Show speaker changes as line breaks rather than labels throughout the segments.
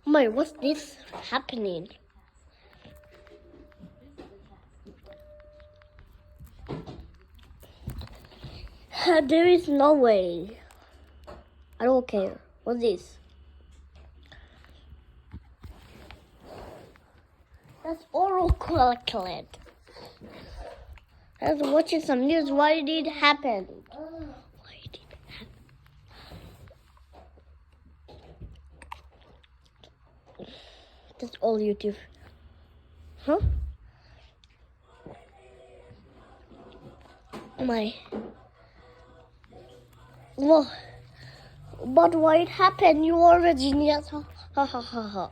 My, what's this happening? There is no way. I don't care. What's this? That's oral chocolate. I was watching some news. Why did it happen? Why did it happen? That's all YouTube. Huh? My. Well, but why it happened? You are a genius. Ha ha ha ha ha.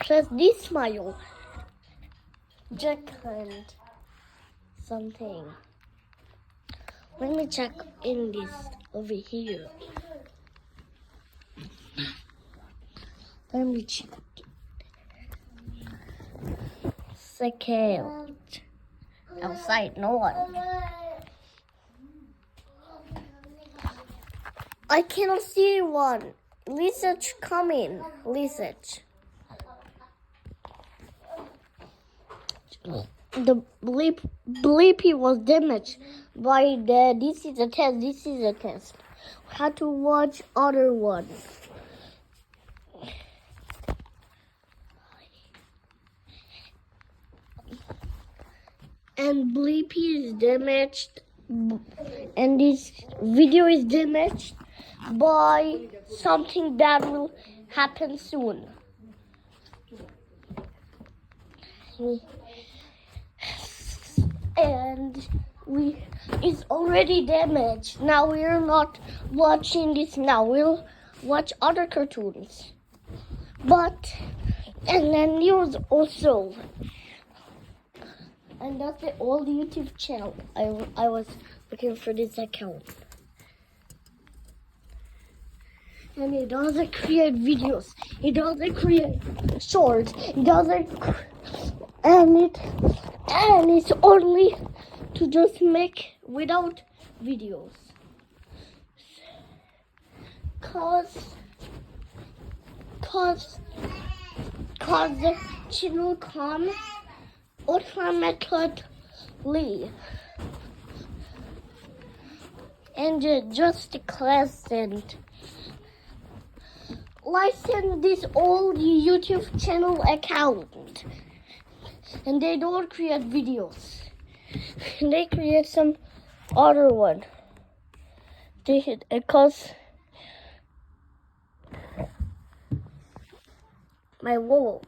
Press this smile. Jack and something. Let me check in this over here. Let me check. Second. Outside, no one. I cannot see one. Research coming. Research. The bleepy was damaged by the. This is a test. This is a test. We had to watch other one. And bleepy is damaged, and this video is damaged by something that will happen soon. And it's already damaged. Now we're not watching this now. We'll watch other cartoons. And then news also. And that's the old YouTube channel. I was looking for this account. And it doesn't create videos. It doesn't create shorts. It doesn't. And it's only to just make without videos. Cause the channel come automatically. And just license this old YouTube channel account. And they don't create videos. They create some other one. Because my wall.